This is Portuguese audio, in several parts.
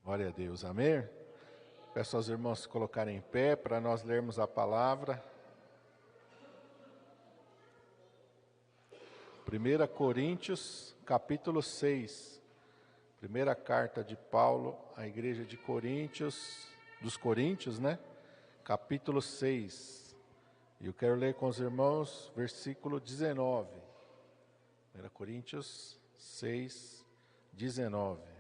Glória a Deus, amém? Peço aos irmãos se colocarem em pé para nós lermos a palavra. 1 Coríntios, capítulo 6. Primeira carta de Paulo à igreja de Coríntios, dos Coríntios, né? Capítulo 6. E eu quero ler com os irmãos versículo 19. 1 Coríntios 6, 19.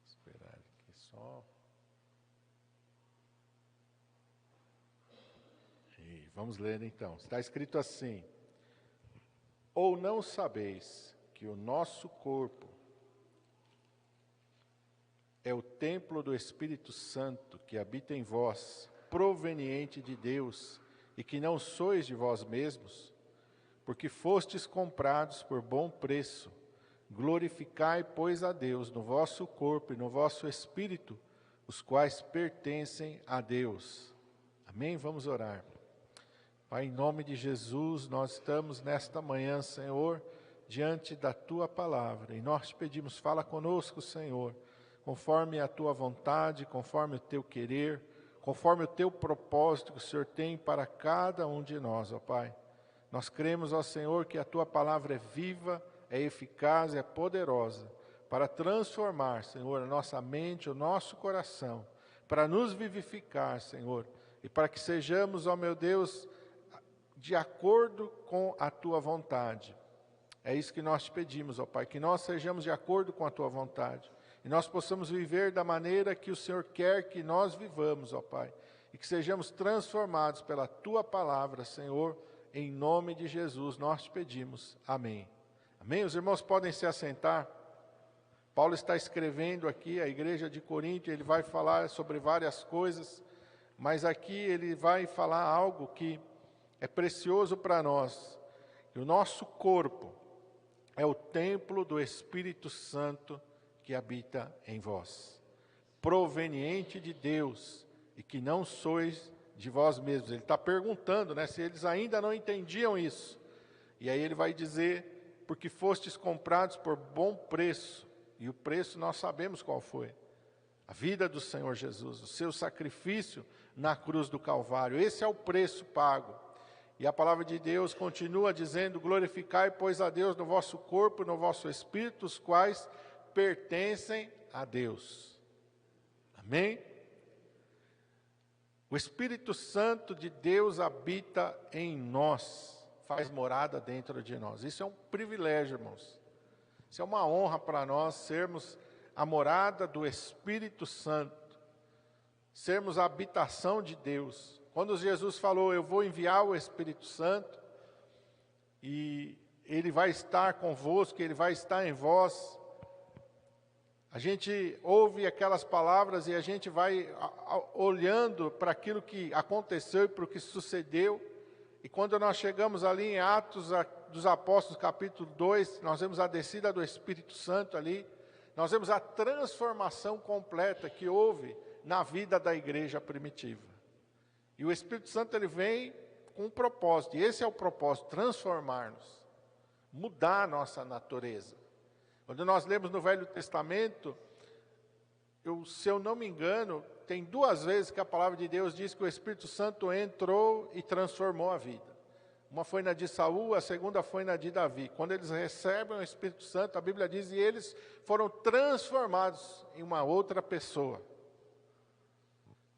Esperar aqui só. E vamos ler então. Está escrito assim: ou não sabeis que o nosso corpo é o templo do Espírito Santo que habita em vós, proveniente de Deus, e que não sois de vós mesmos, porque fostes comprados por bom preço. Glorificai, pois, a Deus no vosso corpo e no vosso espírito, os quais pertencem a Deus. Amém? Vamos orar. Pai, em nome de Jesus, nós estamos nesta manhã, Senhor, diante da Tua palavra, e nós te pedimos, fala conosco, Senhor, conforme a Tua vontade, conforme o Teu querer, conforme o Teu propósito que o Senhor tem para cada um de nós, ó Pai. Nós cremos, ó Senhor, que a Tua palavra é viva, é eficaz, é poderosa, para transformar, Senhor, a nossa mente, o nosso coração, para nos vivificar, Senhor, e para que sejamos, ó meu Deus, de acordo com a Tua vontade. É isso que nós te pedimos, ó Pai, que nós sejamos de acordo com a Tua vontade, e nós possamos viver da maneira que o Senhor quer que nós vivamos, ó Pai, e que sejamos transformados pela Tua palavra, Senhor, em nome de Jesus nós te pedimos. Amém. Amém? Os irmãos podem se assentar. Paulo está escrevendo aqui a igreja de Corinto, ele vai falar sobre várias coisas, mas aqui ele vai falar algo que é precioso para nós, que o nosso corpo é o templo do Espírito Santo que habita em vós, proveniente de Deus, e que não sois de vós mesmos. Ele está perguntando, né, se eles ainda não entendiam isso. E aí ele vai dizer, porque fostes comprados por bom preço, e o preço nós sabemos qual foi. A vida do Senhor Jesus, o seu sacrifício na cruz do Calvário, esse é o preço pago. E a palavra de Deus continua dizendo, glorificai, pois, a Deus no vosso corpo e no vosso espírito, os quais pertencem a Deus. Amém? O Espírito Santo de Deus habita em nós, faz morada dentro de nós. Isso é um privilégio, irmãos. Isso é uma honra para nós sermos a morada do Espírito Santo, sermos a habitação de Deus. Quando Jesus falou, eu vou enviar o Espírito Santo, e Ele vai estar convosco, Ele vai estar em vós, a gente ouve aquelas palavras e a gente vai olhando para aquilo que aconteceu e para o que sucedeu. E quando nós chegamos ali em Atos dos Apóstolos, capítulo 2, nós vemos a descida do Espírito Santo ali, nós vemos a transformação completa que houve na vida da igreja primitiva. E o Espírito Santo ele vem com um propósito, e esse é o propósito, transformar-nos, mudar a nossa natureza. Quando nós lemos no Velho Testamento, se eu não me engano, tem 2 vezes que a palavra de Deus diz que o Espírito Santo entrou e transformou a vida. Uma foi na de Saul, a segunda foi na de Davi. Quando eles recebem o Espírito Santo, a Bíblia diz, e eles foram transformados em uma outra pessoa.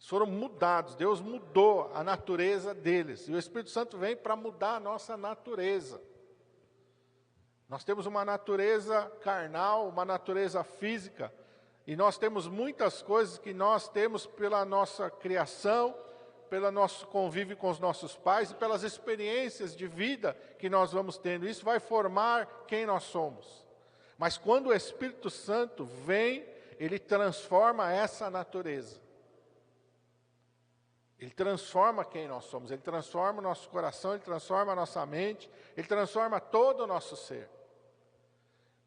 Foram mudados, Deus mudou a natureza deles. E o Espírito Santo vem para mudar a nossa natureza. Nós temos uma natureza carnal, uma natureza física, e nós temos muitas coisas que nós temos pela nossa criação, pelo nosso convívio com os nossos pais e pelas experiências de vida que nós vamos tendo. Isso vai formar quem nós somos. Mas quando o Espírito Santo vem, ele transforma essa natureza. Ele transforma quem nós somos, Ele transforma o nosso coração, Ele transforma a nossa mente, Ele transforma todo o nosso ser.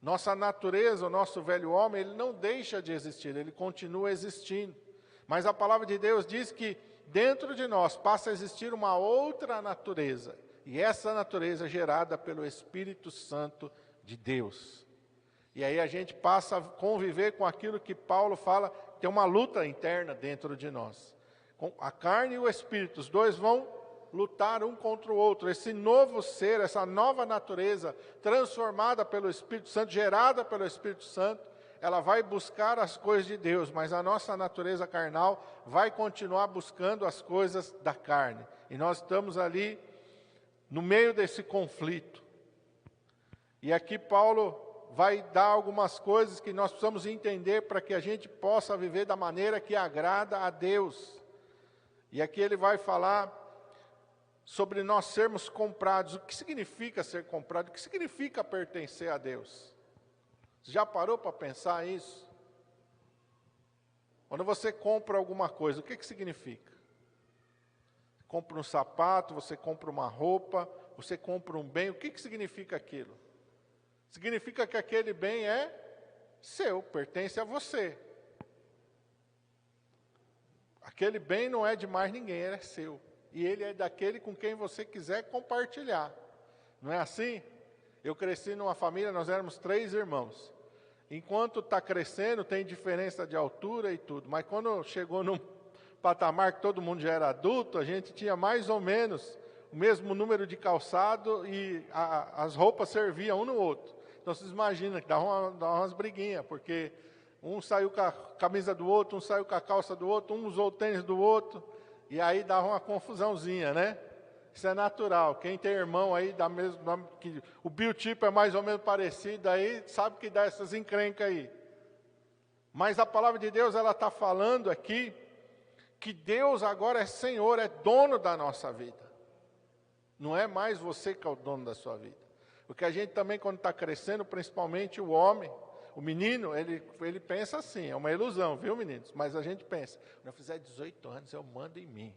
Nossa natureza, o nosso velho homem, ele não deixa de existir, ele continua existindo. Mas a palavra de Deus diz que dentro de nós passa a existir uma outra natureza. E essa natureza é gerada pelo Espírito Santo de Deus. E aí a gente passa a conviver com aquilo que Paulo fala, tem uma luta interna dentro de nós. A carne e o Espírito, os dois vão lutar um contra o outro. Esse novo ser, essa nova natureza, transformada pelo Espírito Santo, gerada pelo Espírito Santo, ela vai buscar as coisas de Deus, mas a nossa natureza carnal vai continuar buscando as coisas da carne. E nós estamos ali no meio desse conflito. E aqui Paulo vai dar algumas coisas que nós precisamos entender para que a gente possa viver da maneira que agrada a Deus. E aqui ele vai falar sobre nós sermos comprados. O que significa ser comprado? O que significa pertencer a Deus? Você já parou para pensar isso? Quando você compra alguma coisa, o que significa? Compra um sapato, você compra uma roupa, você compra um bem, o que significa aquilo? Significa que aquele bem é seu, pertence a você. Aquele bem não é de mais ninguém, ele é seu. E ele é daquele com quem você quiser compartilhar. Não é assim? Eu cresci numa família, nós éramos 3 irmãos. Enquanto está crescendo, tem diferença de altura e tudo. Mas quando chegou num patamar que todo mundo já era adulto, a gente tinha mais ou menos o mesmo número de calçado e as roupas serviam um no outro. Então vocês imaginam que dava umas briguinhas, porque um saiu com a camisa do outro, um saiu com a calça do outro, um usou o tênis do outro, e aí dava uma confusãozinha, né? Isso é natural. Quem tem irmão aí, dá mesmo, que o biotipo é mais ou menos parecido, aí sabe que dá essas encrencas aí. Mas a palavra de Deus, ela está falando aqui, que Deus agora é Senhor, é dono da nossa vida. Não é mais você que é o dono da sua vida. Porque a gente também, quando está crescendo, principalmente o homem, o menino, ele pensa assim, é uma ilusão, viu, meninos? Mas a gente pensa, quando eu fizer 18 anos, eu mando em mim.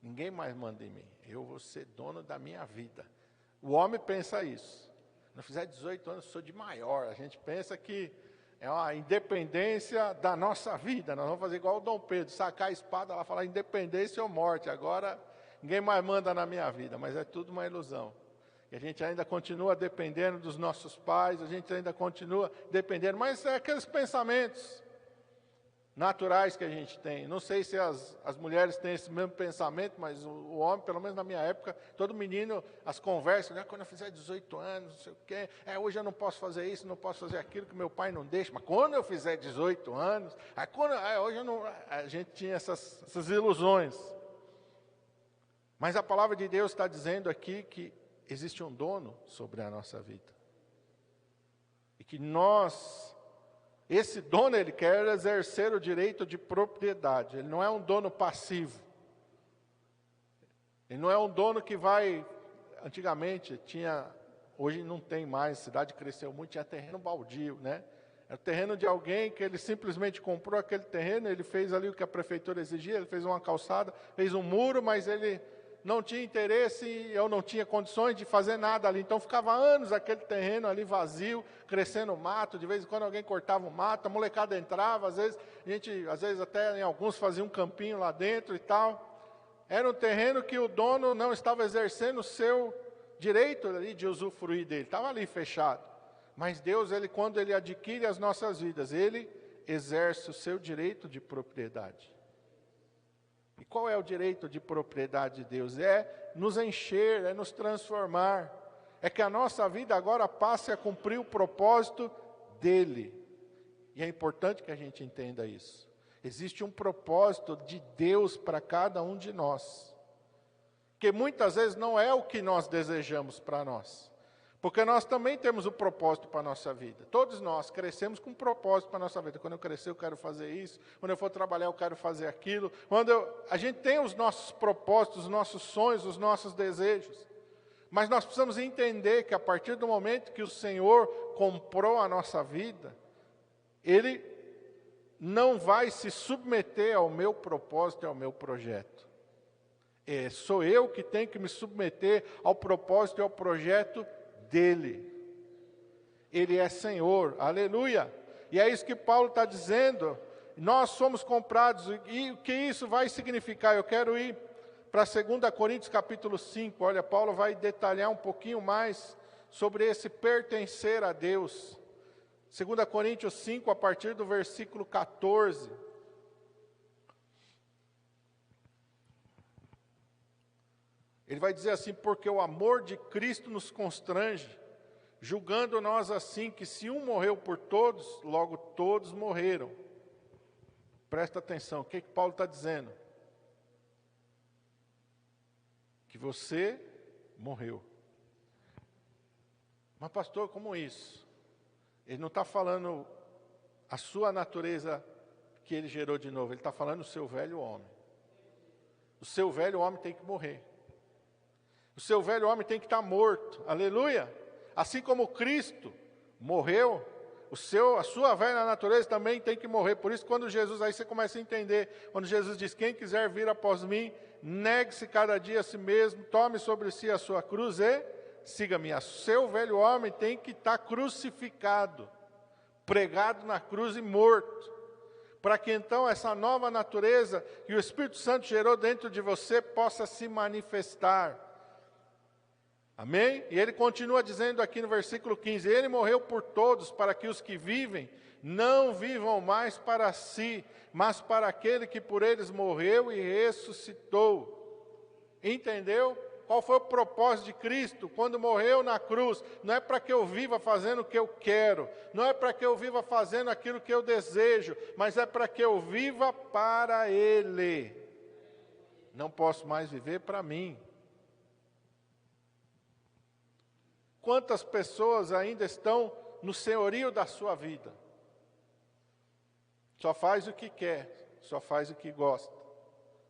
Ninguém mais manda em mim. Eu vou ser dono da minha vida. O homem pensa isso. Quando eu fizer 18 anos, eu sou de maior. A gente pensa que é uma independência da nossa vida. Nós vamos fazer igual o Dom Pedro, sacar a espada, lá falar independência ou morte. Agora, ninguém mais manda na minha vida, mas é tudo uma ilusão. E a gente ainda continua dependendo dos nossos pais, a gente ainda continua dependendo, mas é aqueles pensamentos naturais que a gente tem. Não sei se as mulheres têm esse mesmo pensamento, mas o homem, pelo menos na minha época, todo menino, as conversas, né, quando eu fizer 18 anos, não sei o quê, hoje eu não posso fazer isso, não posso fazer aquilo que meu pai não deixa, mas quando eu fizer 18 anos, hoje eu não... A gente tinha essas ilusões. Mas a palavra de Deus está dizendo aqui que existe um dono sobre a nossa vida. E que esse dono, ele quer exercer o direito de propriedade. Ele não é um dono passivo. Ele não é um dono que vai... Antigamente tinha... Hoje não tem mais, a cidade cresceu muito, tinha terreno baldio, né? É o terreno de alguém que ele simplesmente comprou aquele terreno, ele fez ali o que a prefeitura exigia, ele fez uma calçada, fez um muro, mas ele não tinha interesse e eu não tinha condições de fazer nada ali. Então ficava anos aquele terreno ali vazio, crescendo mato, de vez em quando alguém cortava o mato, a molecada entrava, às vezes até em alguns faziam um campinho lá dentro e tal. Era um terreno que o dono não estava exercendo o seu direito ali de usufruir dele, estava ali fechado. Mas Deus, quando Ele adquire as nossas vidas, Ele exerce o seu direito de propriedade. E qual é o direito de propriedade de Deus? É nos encher, é nos transformar. É que a nossa vida agora passe a cumprir o propósito dEle. E é importante que a gente entenda isso. Existe um propósito de Deus para cada um de nós. Que muitas vezes não é o que nós desejamos para nós. Porque nós também temos um propósito para a nossa vida. Todos nós crescemos com um propósito para a nossa vida. Quando eu crescer, eu quero fazer isso. Quando eu for trabalhar, eu quero fazer aquilo. A gente tem os nossos propósitos, os nossos sonhos, os nossos desejos. Mas nós precisamos entender que a partir do momento que o Senhor comprou a nossa vida, Ele não vai se submeter ao meu propósito e ao meu projeto. sou eu que tenho que me submeter ao propósito e ao projeto dele. Ele é Senhor, aleluia. E é isso que Paulo está dizendo. Nós somos comprados. E o que isso vai significar? Eu quero ir para 2 Coríntios capítulo 5. Olha, Paulo vai detalhar um pouquinho mais sobre esse pertencer a Deus. 2 Coríntios 5, a partir do versículo 14. Ele vai dizer assim: porque o amor de Cristo nos constrange, julgando nós assim, que se um morreu por todos, logo todos morreram. Presta atenção, o que Paulo está dizendo? Que você morreu. Mas pastor, como isso? Ele não está falando a sua natureza que ele gerou de novo, ele está falando o seu velho homem. O seu velho homem tem que morrer. O seu velho homem tem que estar morto, aleluia. Assim como Cristo morreu, a sua velha natureza também tem que morrer. Por isso, quando Jesus, aí você começa a entender, quando Jesus diz: quem quiser vir após mim, negue-se cada dia a si mesmo, tome sobre si a sua cruz e siga-me. O seu velho homem tem que estar crucificado, pregado na cruz e morto, para que então essa nova natureza que o Espírito Santo gerou dentro de você possa se manifestar. Amém? E ele continua dizendo aqui no versículo 15: ele morreu por todos, para que os que vivem não vivam mais para si, mas para aquele que por eles morreu e ressuscitou. Entendeu? Qual foi o propósito de Cristo quando morreu na cruz? Não é para que eu viva fazendo o que eu quero, não é para que eu viva fazendo aquilo que eu desejo, mas é para que eu viva para Ele. Não posso mais viver para mim. Quantas pessoas ainda estão no senhorio da sua vida? Só faz o que quer, só faz o que gosta,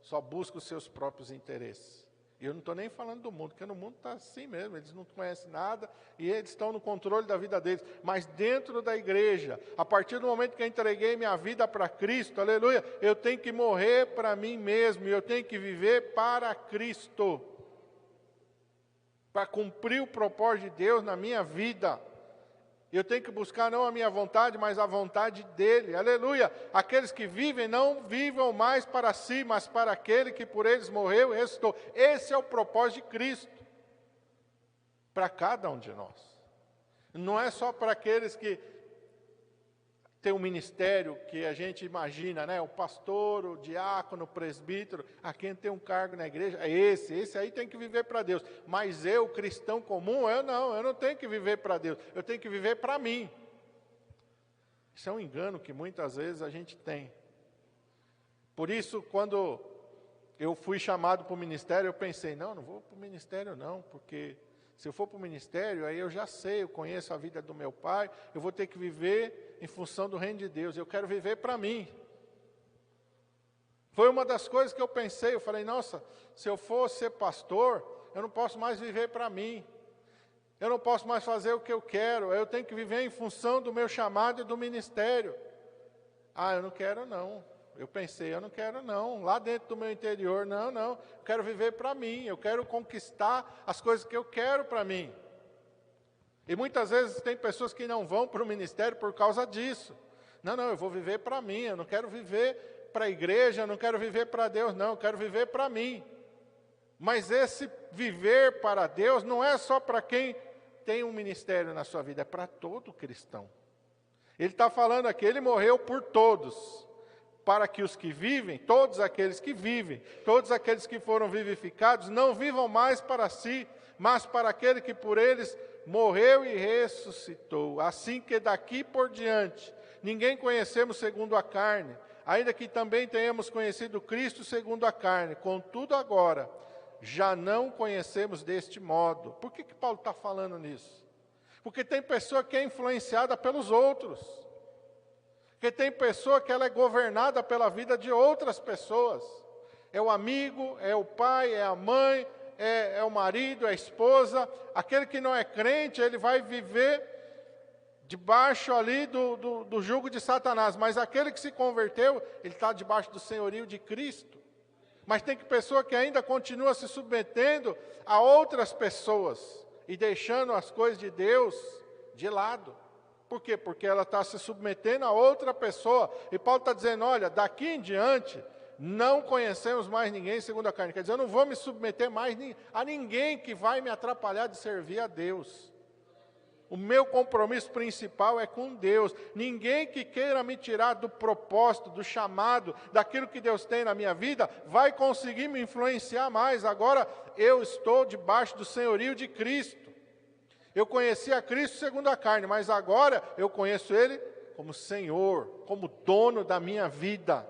só busca os seus próprios interesses. E eu não estou nem falando do mundo, porque no mundo está assim mesmo, eles não conhecem nada e eles estão no controle da vida deles. Mas dentro da igreja, a partir do momento que eu entreguei minha vida para Cristo, aleluia, eu tenho que morrer para mim mesmo e eu tenho que viver para Cristo, para cumprir o propósito de Deus na minha vida. Eu tenho que buscar não a minha vontade, mas a vontade dEle, aleluia. Aqueles que vivem, não vivam mais para si, mas para aquele que por eles morreu e ressuscitou. Esse é o propósito de Cristo, para cada um de nós. Não é só para aqueles que têm um ministério que a gente imagina, né? O pastor, o diácono, o presbítero, a quem tem um cargo na igreja, é esse aí tem que viver para Deus. Mas eu, cristão comum, eu não tenho que viver para Deus, eu tenho que viver para mim. Isso é um engano que muitas vezes a gente tem. Por isso, quando eu fui chamado para o ministério, eu pensei: não vou para o ministério não, porque se eu for para o ministério, aí eu já sei, eu conheço a vida do meu pai, eu vou ter que viver em função do reino de Deus, eu quero viver para mim. Foi uma das coisas que eu pensei, eu falei: nossa, se eu for ser pastor, eu não posso mais viver para mim, eu não posso mais fazer o que eu quero, eu tenho que viver em função do meu chamado e do ministério. Eu não quero não. Eu pensei: eu não quero não, lá dentro do meu interior, não, eu quero viver para mim, eu quero conquistar as coisas que eu quero para mim. E muitas vezes tem pessoas que não vão para o ministério por causa disso. Não, eu vou viver para mim, eu não quero viver para a igreja, eu não quero viver para Deus, não, eu quero viver para mim. Mas esse viver para Deus não é só para quem tem um ministério na sua vida, é para todo cristão. Ele está falando aqui, ele morreu por todos, para que os que vivem, todos aqueles que vivem, todos aqueles que foram vivificados, não vivam mais para si, mas para aquele que por eles morreu e ressuscitou. Assim que daqui por diante, ninguém conhecemos segundo a carne, ainda que também tenhamos conhecido Cristo segundo a carne. Contudo agora, já não conhecemos deste modo. Por que Paulo está falando nisso? Porque tem pessoa que é influenciada pelos outros. Porque tem pessoa que ela é governada pela vida de outras pessoas. É o amigo, é o pai, é a mãe, é o marido, é a esposa. Aquele que não é crente, ele vai viver debaixo ali do jugo de Satanás. Mas aquele que se converteu, ele está debaixo do senhorio de Cristo. Mas tem pessoa que ainda continua se submetendo a outras pessoas e deixando as coisas de Deus de lado. Por quê? Porque ela está se submetendo a outra pessoa. E Paulo está dizendo, olha, daqui em diante, não conhecemos mais ninguém segundo a carne. Quer dizer, eu não vou me submeter mais a ninguém que vai me atrapalhar de servir a Deus. O meu compromisso principal é com Deus. Ninguém que queira me tirar do propósito, do chamado, daquilo que Deus tem na minha vida, vai conseguir me influenciar mais. Agora eu estou debaixo do senhorio de Cristo. Eu conhecia Cristo segundo a carne, mas agora eu conheço Ele como Senhor, como dono da minha vida.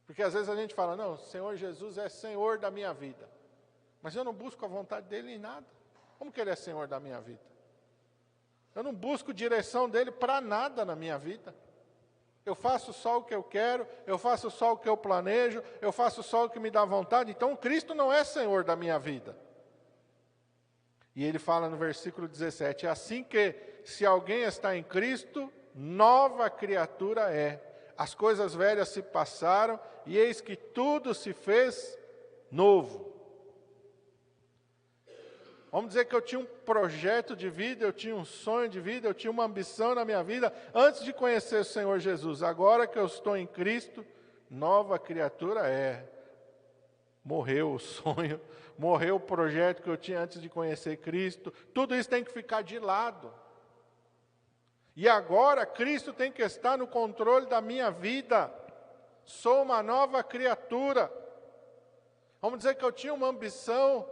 Porque às vezes a gente fala, não, o Senhor Jesus é Senhor da minha vida. Mas eu não busco a vontade dEle em nada. Como que Ele é Senhor da minha vida? Eu não busco direção dEle para nada na minha vida. Eu faço só o que eu quero, eu faço só o que eu planejo, eu faço só o que me dá vontade. Então Cristo não é Senhor da minha vida. E ele fala no versículo 17, é assim que, se alguém está em Cristo, nova criatura é. As coisas velhas se passaram, e eis que tudo se fez novo. Vamos dizer que eu tinha um projeto de vida, eu tinha um sonho de vida, eu tinha uma ambição na minha vida, antes de conhecer o Senhor Jesus. Agora que eu estou em Cristo, nova criatura é. Morreu o sonho, morreu o projeto que eu tinha antes de conhecer Cristo. Tudo isso tem que ficar de lado. E agora Cristo tem que estar no controle da minha vida. Sou uma nova criatura. Vamos dizer que eu tinha uma ambição.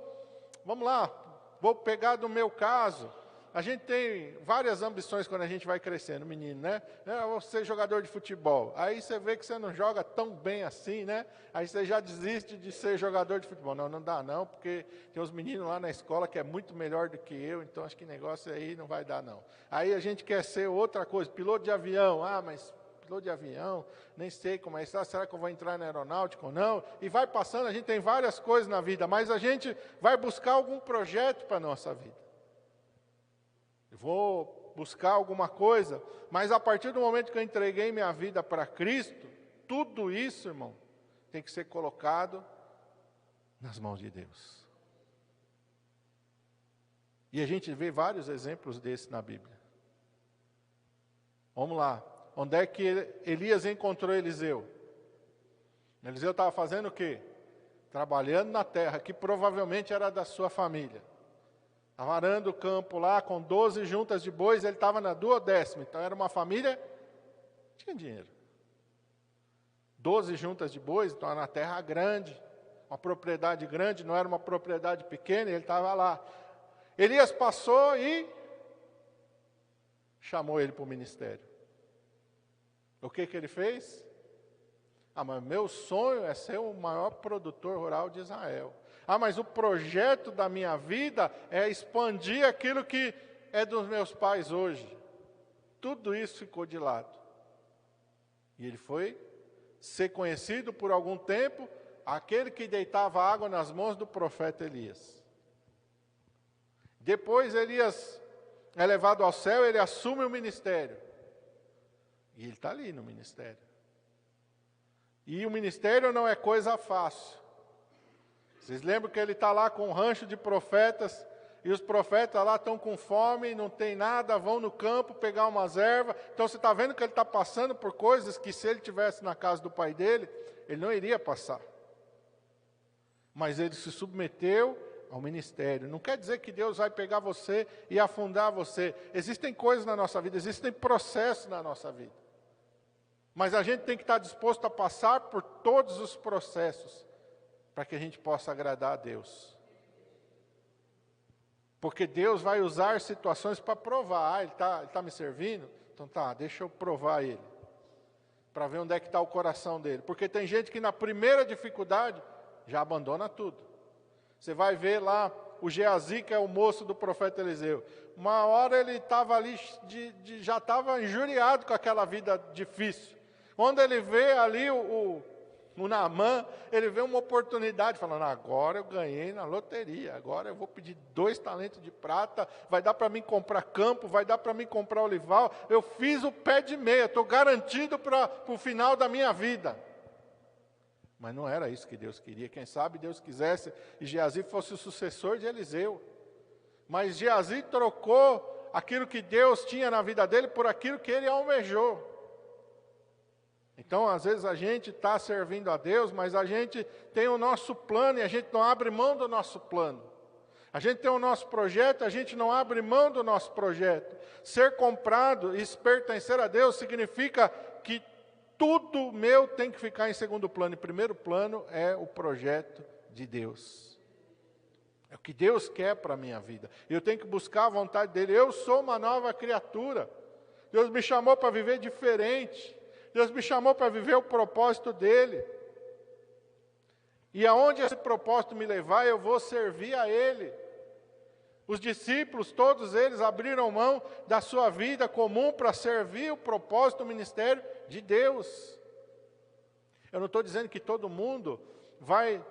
Vamos lá, vou pegar do meu caso. A gente tem várias ambições quando a gente vai crescendo, menino, né? Eu vou ser jogador de futebol. Aí você vê que você não joga tão bem assim, né? Aí você já desiste de ser jogador de futebol. Não, não dá não, porque tem uns meninos lá na escola que é muito melhor do que eu, então acho que negócio aí não vai dar não. Aí a gente quer ser outra coisa, piloto de avião. Ah, mas piloto de avião, nem sei como é isso. Será que eu vou entrar na aeronáutica ou não? E vai passando, a gente tem várias coisas na vida, mas a gente vai buscar algum projeto para a nossa vida. Vou buscar alguma coisa, mas a partir do momento que eu entreguei minha vida para Cristo, tudo isso, irmão, tem que ser colocado nas mãos de Deus. E a gente vê vários exemplos desses na Bíblia. Vamos lá, onde é que Elias encontrou Eliseu? Eliseu estava fazendo o quê? Trabalhando na terra, que provavelmente era da sua família. Estava arando o campo lá com 12 juntas de bois, ele estava na 12ª, então era uma família, tinha dinheiro. 12 juntas de bois, então era uma terra grande, uma propriedade grande, não era uma propriedade pequena, ele estava lá. Elias passou e chamou ele para o ministério. O que ele fez? Ah, mas meu sonho é ser o maior produtor rural de Israel. Ah, mas o projeto da minha vida é expandir aquilo que é dos meus pais hoje. Tudo isso ficou de lado. E ele foi ser conhecido por algum tempo, aquele que deitava água nas mãos do profeta Elias. Depois Elias é levado ao céu, ele assume o ministério. E ele está ali no ministério. E o ministério não é coisa fácil. Vocês lembram que ele está lá com um rancho de profetas, e os profetas lá estão com fome, não tem nada, vão no campo pegar umas ervas. Então você está vendo que ele está passando por coisas que se ele estivesse na casa do pai dele, ele não iria passar. Mas ele se submeteu ao ministério. Não quer dizer que Deus vai pegar você e afundar você. Existem coisas na nossa vida, existem processos na nossa vida. Mas a gente tem que estar disposto a passar por todos os processos, para que a gente possa agradar a Deus. Porque Deus vai usar situações para provar. Ah, ele tá me servindo? Então tá, deixa eu provar ele. Para ver onde é que está o coração dele. Porque tem gente que na primeira dificuldade já abandona tudo. Você vai ver lá o Geazi, que é o moço do profeta Eliseu. Uma hora ele estava ali, já estava injuriado com aquela vida difícil. Quando ele vê ali o Naamã, ele vê uma oportunidade, falando, agora eu ganhei na loteria, agora eu vou pedir 2 talentos de prata, vai dar para mim comprar campo, vai dar para mim comprar olival, eu fiz o pé de meia, estou garantido para o final da minha vida. Mas não era isso que Deus queria. Quem sabe Deus quisesse e Geazi fosse o sucessor de Eliseu. Mas Geazi trocou aquilo que Deus tinha na vida dele por aquilo que ele almejou. Então, às vezes a gente está servindo a Deus, mas a gente tem o nosso plano e a gente não abre mão do nosso plano. A gente tem o nosso projeto, a gente não abre mão do nosso projeto. Ser comprado e pertencer a Deus significa que tudo meu tem que ficar em segundo plano. Em primeiro plano é o projeto de Deus. É o que Deus quer para a minha vida. Eu tenho que buscar a vontade dEle. Eu sou uma nova criatura. Deus me chamou para viver diferente. Deus me chamou para viver o propósito dEle. E aonde esse propósito me levar, eu vou servir a Ele. Os discípulos, todos eles abriram mão da sua vida comum para servir o propósito do ministério de Deus. Eu não estou dizendo que todo mundo vai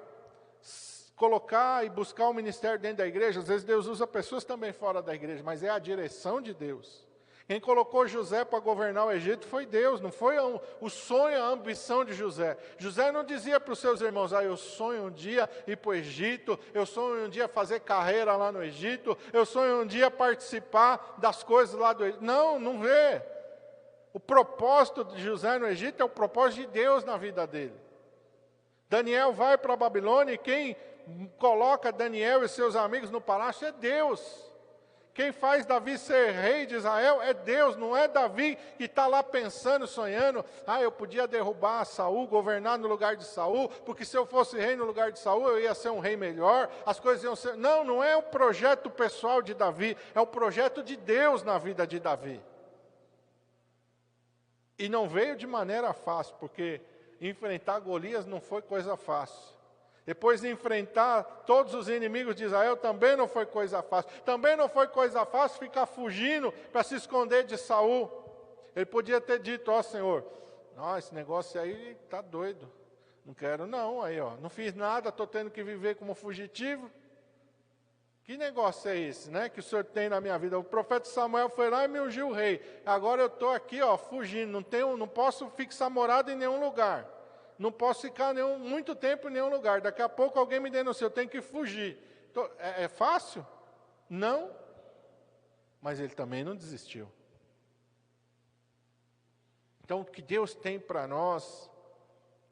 colocar e buscar o ministério dentro da igreja. Às vezes Deus usa pessoas também fora da igreja, mas é a direção de Deus. Quem colocou José para governar o Egito foi Deus, não foi o sonho, a ambição de José. José não dizia para os seus irmãos, eu sonho um dia ir para o Egito, eu sonho um dia fazer carreira lá no Egito, eu sonho um dia participar das coisas lá do Egito. Não, não vê. O propósito de José no Egito é o propósito de Deus na vida dele. Daniel vai para a Babilônia e quem coloca Daniel e seus amigos no palácio é Deus. Quem faz Davi ser rei de Israel é Deus, não é Davi que está lá pensando, sonhando, eu podia derrubar Saul, governar no lugar de Saul, porque se eu fosse rei no lugar de Saul, eu ia ser um rei melhor, as coisas iam ser... Não, não é o projeto pessoal de Davi, é o projeto de Deus na vida de Davi. E não veio de maneira fácil, porque enfrentar Golias não foi coisa fácil. Depois de enfrentar todos os inimigos de Israel, também não foi coisa fácil. Também não foi coisa fácil ficar fugindo para se esconder de Saul. Ele podia ter dito, Senhor, esse negócio aí está doido. Não quero não, não fiz nada, estou tendo que viver como fugitivo. Que negócio é esse, né, que o Senhor tem na minha vida? O profeta Samuel foi lá e me ungiu o rei. Agora eu estou aqui, fugindo, não posso fixar morada em nenhum lugar. Não posso ficar muito tempo em nenhum lugar. Daqui a pouco alguém me denuncia, eu tenho que fugir. É fácil? Não. Mas ele também não desistiu. Então, o que Deus tem para nós,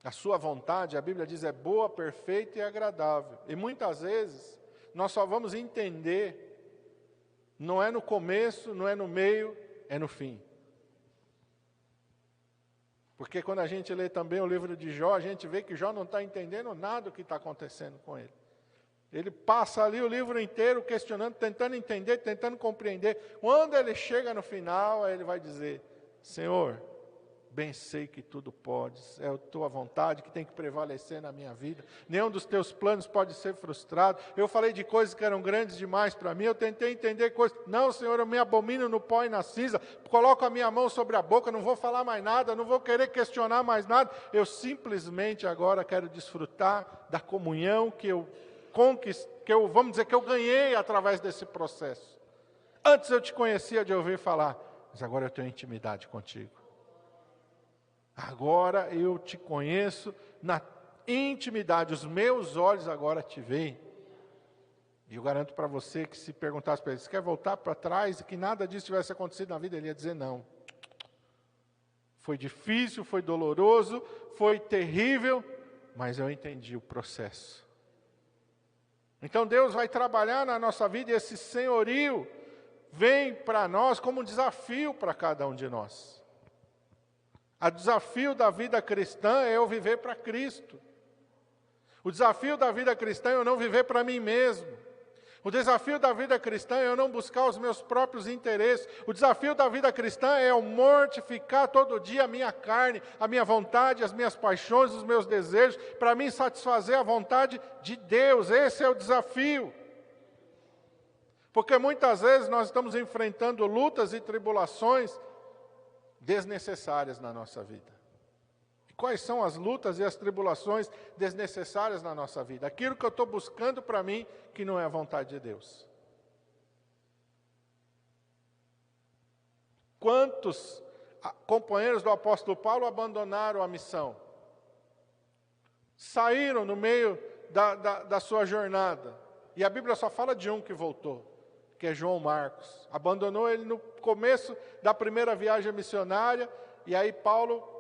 a sua vontade, a Bíblia diz, é boa, perfeita e agradável. E muitas vezes, nós só vamos entender, não é no começo, não é no meio, é no fim. Porque quando a gente lê também o livro de Jó, a gente vê que Jó não está entendendo nada do que está acontecendo com ele. Ele passa ali o livro inteiro questionando, tentando entender, tentando compreender. Quando ele chega no final, aí ele vai dizer, Senhor, bem sei que tudo podes, é a tua vontade que tem que prevalecer na minha vida. Nenhum dos teus planos pode ser frustrado. Eu falei de coisas que eram grandes demais para mim, eu tentei entender coisas. Não, Senhor, eu me abomino no pó e na cinza, coloco a minha mão sobre a boca, não vou falar mais nada, não vou querer questionar mais nada. Eu simplesmente agora quero desfrutar da comunhão que eu vamos dizer, que eu ganhei através desse processo. Antes eu te conhecia de ouvir falar, mas agora eu tenho intimidade contigo. Agora eu te conheço na intimidade, os meus olhos agora te veem. E eu garanto para você que se perguntasse para ele, você quer voltar para trás e que nada disso tivesse acontecido na vida, ele ia dizer não. Foi difícil, foi doloroso, foi terrível, mas eu entendi o processo. Então Deus vai trabalhar na nossa vida e esse senhorio vem para nós como um desafio para cada um de nós. O desafio da vida cristã é eu viver para Cristo. O desafio da vida cristã é eu não viver para mim mesmo. O desafio da vida cristã é eu não buscar os meus próprios interesses. O desafio da vida cristã é eu mortificar todo dia a minha carne, a minha vontade, as minhas paixões, os meus desejos, para mim satisfazer a vontade de Deus. Esse é o desafio. Porque muitas vezes nós estamos enfrentando lutas e tribulações desnecessárias na nossa vida. E quais são as lutas e as tribulações desnecessárias na nossa vida? Aquilo que eu estou buscando para mim, que não é a vontade de Deus. Quantos companheiros do apóstolo Paulo abandonaram a missão? saíram no meio da sua jornada. E a Bíblia só fala de um que voltou, que é João Marcos. Abandonou ele no começo da primeira viagem missionária, e aí Paulo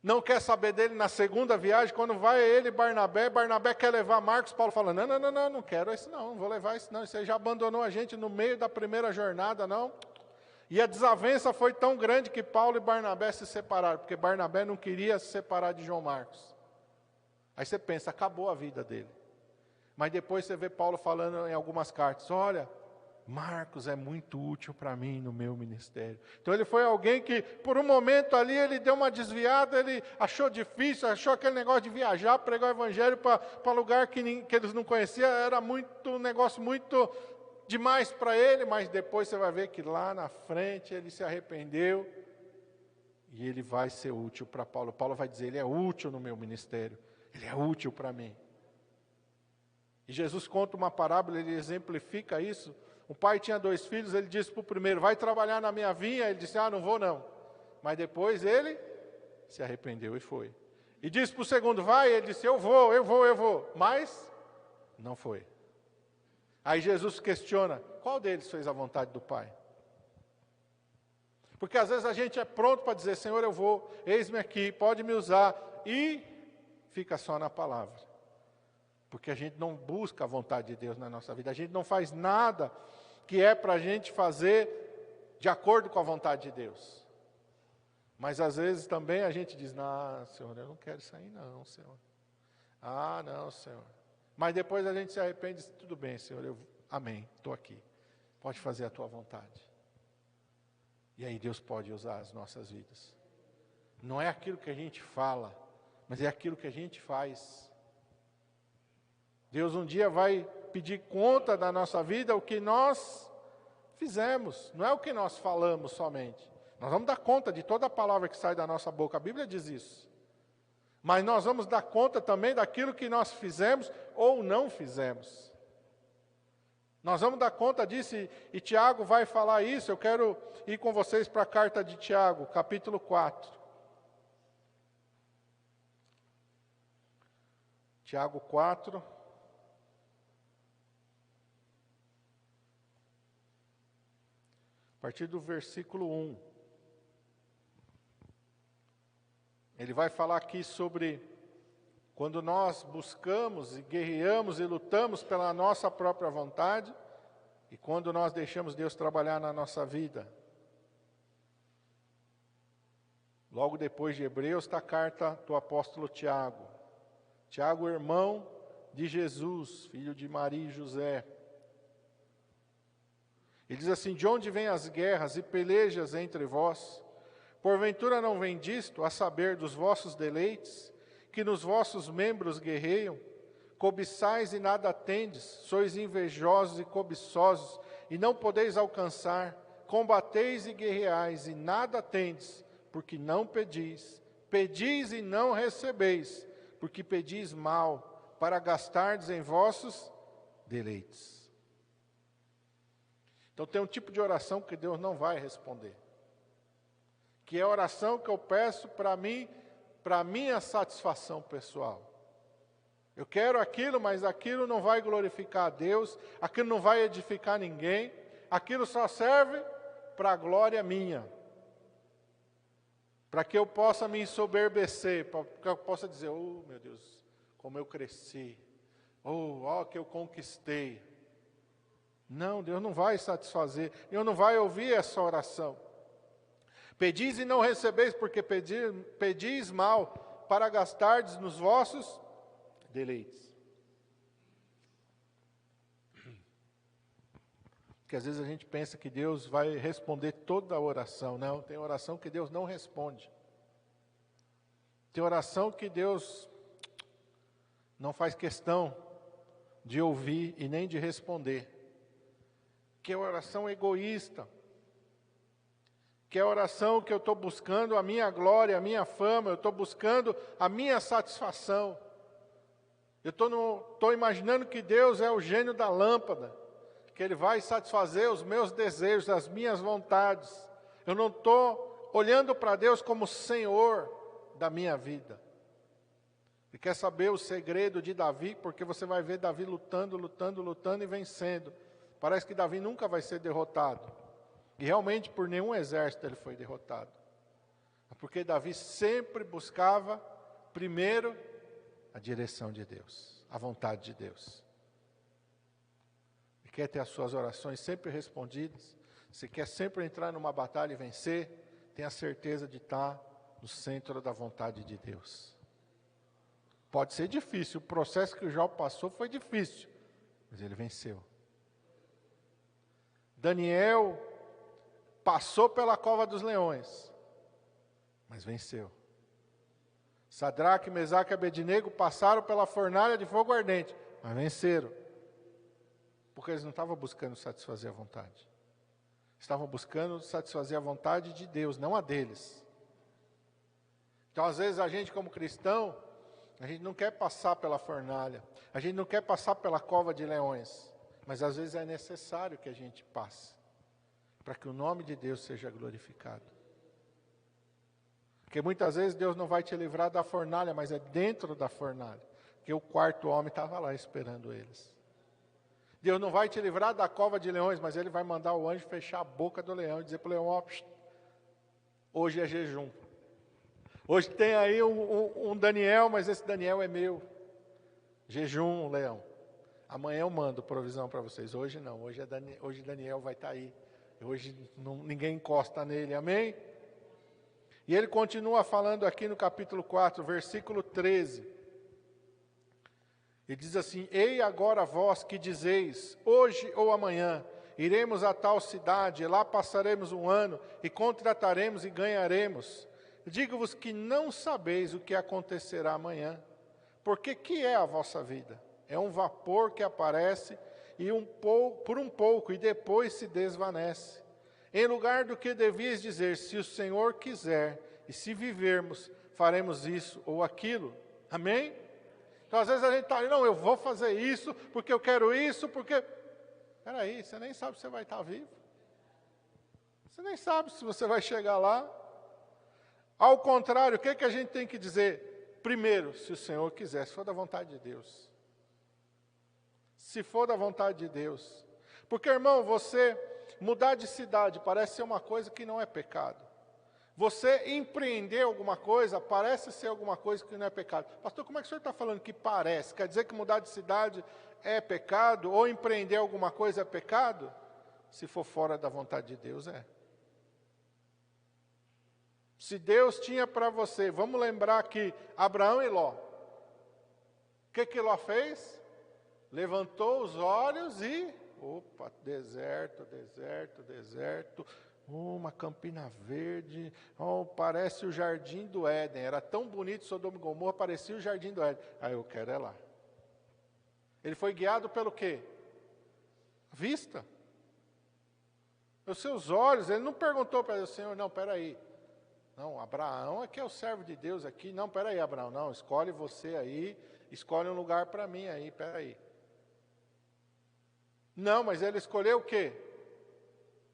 não quer saber dele na segunda viagem. Quando vai ele e Barnabé quer levar Marcos, Paulo fala, não quero esse não vou levar esse não, você já abandonou a gente no meio da primeira jornada, não. E a desavença foi tão grande que Paulo e Barnabé se separaram, porque Barnabé não queria se separar de João Marcos. Aí você pensa, acabou a vida dele. Mas depois você vê Paulo falando em algumas cartas, olha, Marcos é muito útil para mim no meu ministério. Então ele foi alguém que, por um momento ali, ele deu uma desviada, ele achou difícil, achou aquele negócio de viajar, pregar o evangelho para lugar que eles não conheciam, era um negócio muito demais para ele, mas depois você vai ver que lá na frente ele se arrependeu e ele vai ser útil para Paulo. Paulo vai dizer, ele é útil no meu ministério, ele é útil para mim. E Jesus conta uma parábola, ele exemplifica isso. Um pai tinha 2 filhos, ele disse para o primeiro, vai trabalhar na minha vinha, ele disse, não vou não. Mas depois ele se arrependeu e foi. E disse para o segundo, vai, ele disse, eu vou, mas não foi. Aí Jesus questiona, qual deles fez a vontade do Pai? Porque às vezes a gente é pronto para dizer, Senhor, eu vou, eis-me aqui, pode me usar, e fica só na palavra. Porque a gente não busca a vontade de Deus na nossa vida, a gente não faz nada que é para a gente fazer de acordo com a vontade de Deus. Mas às vezes também a gente diz, não, Senhor, eu não quero isso aí não, Senhor. Ah, não, Senhor. Mas depois a gente se arrepende e diz, tudo bem, Senhor, amém, estou aqui. Pode fazer a tua vontade. E aí Deus pode usar as nossas vidas. Não é aquilo que a gente fala, mas é aquilo que a gente faz. Deus um dia vai pedir conta da nossa vida, o que nós fizemos, não é o que nós falamos somente. Nós vamos dar conta de toda a palavra que sai da nossa boca, a Bíblia diz isso. Mas nós vamos dar conta também daquilo que nós fizemos ou não fizemos. Nós vamos dar conta disso e Tiago vai falar isso. Eu quero ir com vocês para a carta de Tiago, capítulo 4. Tiago 4. A partir do versículo 1. Ele vai falar aqui sobre quando nós buscamos e guerreamos e lutamos pela nossa própria vontade e quando nós deixamos Deus trabalhar na nossa vida. Logo depois de Hebreus está a carta do apóstolo Tiago. Tiago, irmão de Jesus, filho de Maria e José. Ele diz assim, de onde vêm as guerras e pelejas entre vós? Porventura não vem disto, a saber dos vossos deleites, que nos vossos membros guerreiam? Cobiçais e nada tendes, sois invejosos e cobiçosos, e não podeis alcançar. Combateis e guerreais, e nada tendes, porque não pedis. Pedis e não recebeis, porque pedis mal, para gastardes em vossos deleites. Então tem um tipo de oração que Deus não vai responder. Que é a oração que eu peço para mim, para minha satisfação pessoal. Eu quero aquilo, mas aquilo não vai glorificar a Deus, aquilo não vai edificar ninguém, aquilo só serve para a glória minha. Para que eu possa me ensoberbecer, para que eu possa dizer, oh meu Deus, como eu cresci, ó que eu conquistei. Não, Deus não vai satisfazer, Deus não vai ouvir essa oração. Pedis e não recebeis, porque pedis mal, para gastardes nos vossos deleites. Porque às vezes a gente pensa que Deus vai responder toda a oração. Não, tem oração que Deus não responde. Tem oração que Deus não faz questão de ouvir e nem de responder. Que é oração egoísta. Que é a oração que eu estou buscando a minha glória, a minha fama, eu estou buscando a minha satisfação. Eu estou imaginando que Deus é o gênio da lâmpada, que Ele vai satisfazer os meus desejos, as minhas vontades. Eu não estou olhando para Deus como Senhor da minha vida. Você quer saber o segredo de Davi? Porque você vai ver Davi lutando, lutando, lutando e vencendo. Parece que Davi nunca vai ser derrotado. E realmente por nenhum exército ele foi derrotado. Porque Davi sempre buscava, primeiro, a direção de Deus, a vontade de Deus. Ele quer ter as suas orações sempre respondidas. Se quer sempre entrar numa batalha e vencer, tenha certeza de estar no centro da vontade de Deus. Pode ser difícil, o processo que o Jó passou foi difícil, mas ele venceu. Daniel passou pela cova dos leões, mas venceu. Sadraque, Mesaque e Abednego passaram pela fornalha de fogo ardente, mas venceram. Porque eles não estavam buscando satisfazer a vontade. Estavam buscando satisfazer a vontade de Deus, não a deles. Então, às vezes, a gente como cristão, a gente não quer passar pela fornalha, a gente não quer passar pela cova de leões, mas às vezes é necessário que a gente passe, para que o nome de Deus seja glorificado. Porque muitas vezes Deus não vai te livrar da fornalha, mas é dentro da fornalha, porque o quarto homem estava lá esperando eles. Deus não vai te livrar da cova de leões, mas Ele vai mandar o anjo fechar a boca do leão e dizer para o leão, ó, hoje é jejum. Hoje tem aí um Daniel, mas esse Daniel é meu. Jejum, leão. Amanhã eu mando provisão para vocês. Hoje não, hoje Daniel vai estar aí. Hoje ninguém encosta nele, amém? E ele continua falando aqui no capítulo 4, versículo 13. E diz assim, ei agora vós que dizeis, hoje ou amanhã, iremos a tal cidade, e lá passaremos um ano, e contrataremos e ganharemos. Digo-vos que não sabeis o que acontecerá amanhã, porque que é a vossa vida? É um vapor que aparece e por um pouco e depois se desvanece. Em lugar do que devias dizer, se o Senhor quiser, e se vivermos, faremos isso ou aquilo. Amém? Então às vezes a gente está, não, eu vou fazer isso, porque eu quero isso, porque... Espera aí, você nem sabe se você vai estar vivo. Você nem sabe se você vai chegar lá. Ao contrário, o que a gente tem que dizer? Primeiro, se o Senhor quiser, se for da vontade de Deus. Se for da vontade de Deus. Porque, irmão, você mudar de cidade parece ser uma coisa que não é pecado. Você empreender alguma coisa parece ser alguma coisa que não é pecado. Pastor, como é que o senhor está falando que parece? Quer dizer que mudar de cidade é pecado? Ou empreender alguma coisa é pecado? Se for fora da vontade de Deus, é. Se Deus tinha para você, vamos lembrar aqui, Abraão e Ló. O que Ló fez? Levantou os olhos e, deserto, deserto, deserto, uma campina verde, parece o jardim do Éden, era tão bonito Sodoma e Gomorra, parecia o jardim do Éden. Eu quero é lá. Ele foi guiado pelo quê? Vista. Os seus olhos, ele não perguntou para o Senhor, não, peraí. Não, Abraão é que é o servo de Deus aqui. Não, peraí, Abraão, não, escolhe você aí, escolhe um lugar para mim aí, peraí. Não, mas ele escolheu o quê?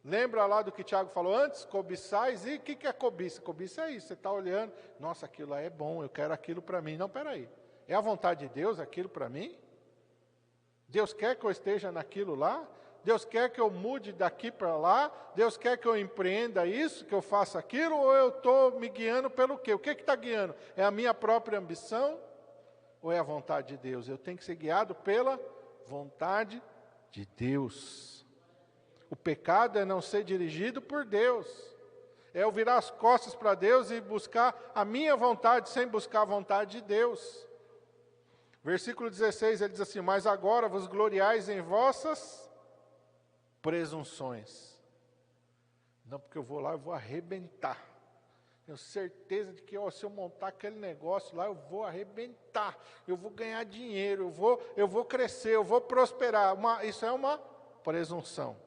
Lembra lá do que Tiago falou antes? Cobiçais, e o que é cobiça? Cobiça é isso, você está olhando, nossa, aquilo lá é bom, eu quero aquilo para mim. Não, peraí, é a vontade de Deus aquilo para mim? Deus quer que eu esteja naquilo lá? Deus quer que eu mude daqui para lá? Deus quer que eu empreenda isso, que eu faça aquilo? Ou eu estou me guiando pelo quê? O que está guiando? É a minha própria ambição? Ou é a vontade de Deus? Eu tenho que ser guiado pela vontade de Deus. O pecado é não ser dirigido por Deus. É eu virar as costas para Deus e buscar a minha vontade sem buscar a vontade de Deus. Versículo 16, ele diz assim, mas agora vos gloriais em vossas presunções. Não, porque eu vou lá, eu vou arrebentar. Tenho certeza de que se eu montar aquele negócio lá, eu vou arrebentar. Eu vou ganhar dinheiro, eu vou crescer, eu vou prosperar. Isso é uma presunção.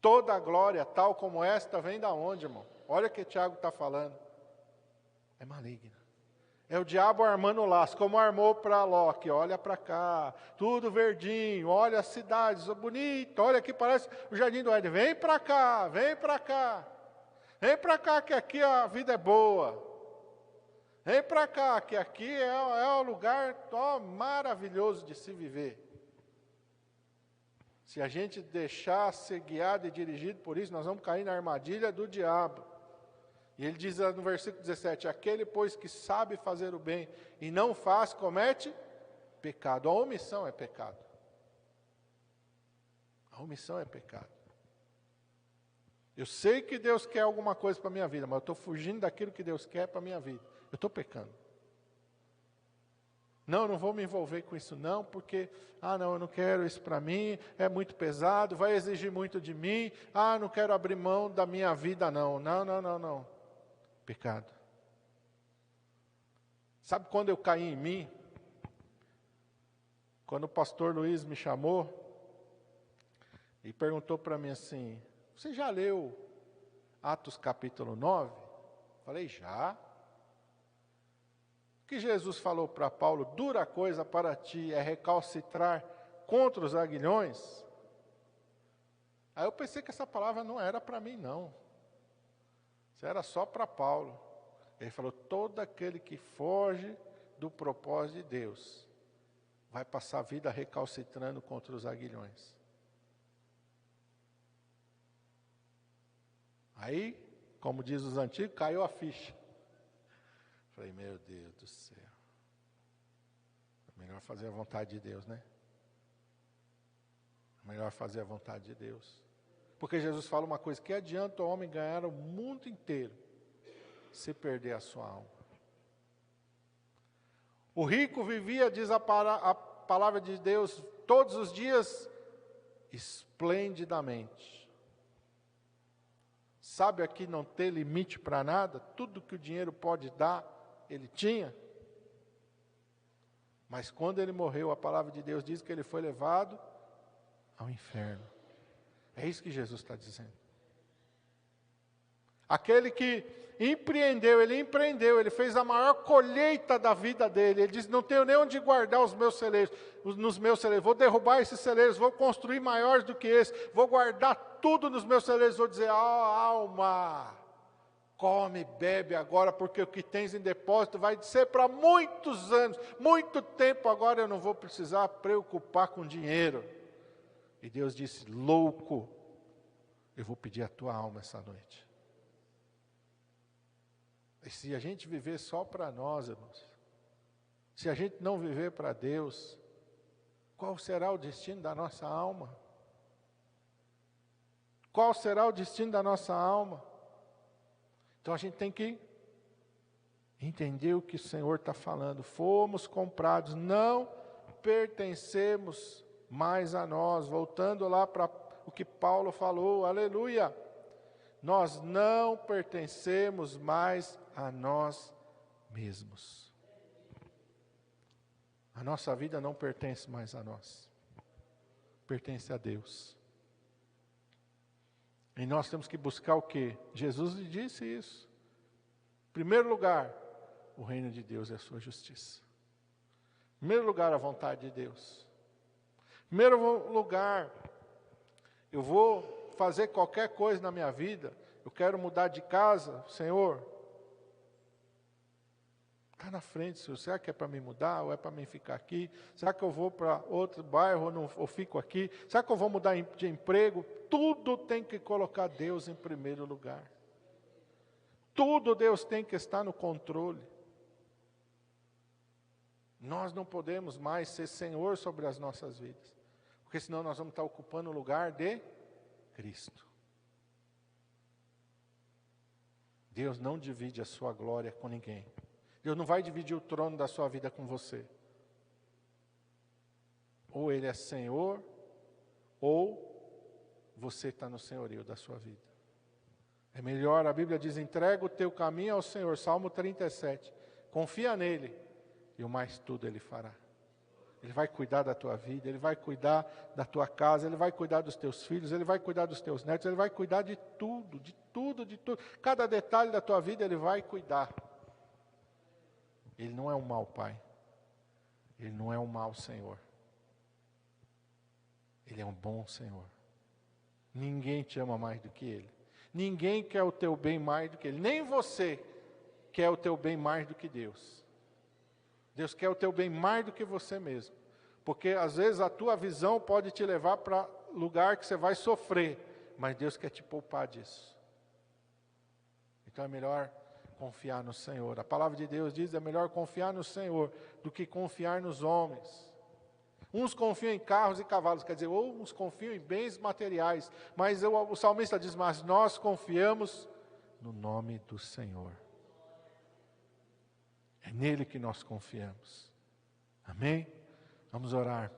Toda a glória, tal como esta, vem da onde, irmão? Olha o que Tiago está falando. É maligna. É o diabo armando o laço, como armou para Ló, que olha para cá, tudo verdinho, olha as cidades, bonito, olha aqui, parece o jardim do Éden. Vem para cá, vem para cá. Vem para cá, que aqui a vida é boa. Vem para cá, que aqui é um lugar maravilhoso de se viver. Se a gente deixar ser guiado e dirigido por isso, nós vamos cair na armadilha do diabo. E ele diz no versículo 17, aquele, pois, que sabe fazer o bem e não faz, comete pecado. A omissão é pecado. A omissão é pecado. Eu sei que Deus quer alguma coisa para a minha vida, mas eu estou fugindo daquilo que Deus quer para a minha vida. Eu estou pecando. Não vou me envolver com isso não, porque, não, eu não quero isso para mim, é muito pesado, vai exigir muito de mim, não quero abrir mão da minha vida não. Não. Pecado. Sabe quando eu caí em mim? Quando o pastor Luiz me chamou e perguntou para mim assim, você já leu Atos capítulo 9? Falei, já. O que Jesus falou para Paulo, dura coisa para ti é recalcitrar contra os aguilhões. Aí eu pensei que essa palavra não era para mim não. Isso era só para Paulo. Ele falou, todo aquele que foge do propósito de Deus, vai passar a vida recalcitrando contra os aguilhões. Aí, como diz os antigos, caiu a ficha. Falei, meu Deus do céu. É melhor fazer a vontade de Deus, né? É melhor fazer a vontade de Deus. Porque Jesus fala uma coisa, que adianta o homem ganhar o mundo inteiro, se perder a sua alma. O rico vivia, diz a palavra de Deus, todos os dias, esplendidamente. Sabe aqui não ter limite para nada? Tudo que o dinheiro pode dar, ele tinha. Mas quando ele morreu, a palavra de Deus diz que ele foi levado ao inferno. É isso que Jesus está dizendo. Aquele que empreendeu, ele fez a maior colheita da vida dele. Ele disse, não tenho nem onde guardar os meus celeiros, nos meus celeiros. Vou derrubar esses celeiros, vou construir maiores do que esse. Vou guardar tudo nos meus celeiros. Vou dizer, alma, come, bebe agora, porque o que tens em depósito vai ser para muitos anos, muito tempo. Agora eu não vou precisar preocupar com dinheiro. E Deus disse, louco, eu vou pedir a tua alma essa noite. E se a gente viver só para nós, irmãos, se a gente não viver para Deus, qual será o destino da nossa alma? Qual será o destino da nossa alma? Então a gente tem que entender o que o Senhor está falando. Fomos comprados, não pertencemos mais a nós. Voltando lá para o que Paulo falou, aleluia. Nós não pertencemos mais a nós mesmos. A nossa vida não pertence mais a nós. Pertence a Deus. E nós temos que buscar o quê? Jesus lhe disse isso. Em primeiro lugar, o reino de Deus e a sua justiça. Em primeiro lugar, a vontade de Deus. Em primeiro lugar, eu vou fazer qualquer coisa na minha vida, eu quero mudar de casa, Senhor, está na frente, Senhor, será que é para me mudar ou é para mim ficar aqui? Será que eu vou para outro bairro ou fico aqui? Será que eu vou mudar de emprego? Tudo tem que colocar Deus em primeiro lugar. Tudo Deus tem que estar no controle. Nós não podemos mais ser Senhor sobre as nossas vidas, porque senão nós vamos estar ocupando o lugar de Cristo. Deus não divide a sua glória com ninguém. Deus não vai dividir o trono da sua vida com você. Ou Ele é Senhor, ou você está no senhorio da sua vida. É melhor, a Bíblia diz, entrega o teu caminho ao Senhor, Salmo 37. Confia nele, e o mais tudo Ele fará. Ele vai cuidar da tua vida, Ele vai cuidar da tua casa, Ele vai cuidar dos teus filhos, Ele vai cuidar dos teus netos, Ele vai cuidar de tudo, de tudo, de tudo. Cada detalhe da tua vida Ele vai cuidar. Ele não é um mau pai. Ele não é um mau Senhor. Ele é um bom Senhor. Ninguém te ama mais do que Ele. Ninguém quer o teu bem mais do que Ele. Nem você quer o teu bem mais do que Deus. Deus quer o teu bem mais do que você mesmo. Porque às vezes a tua visão pode te levar para lugar que você vai sofrer, mas Deus quer te poupar disso. Então é melhor confiar no Senhor. A palavra de Deus diz: é melhor confiar no Senhor do que confiar nos homens. Uns confiam em carros e cavalos, quer dizer, ou uns confiam em bens materiais, mas o salmista diz: mas nós confiamos no nome do Senhor. É nele que nós confiamos. Amém? Vamos orar.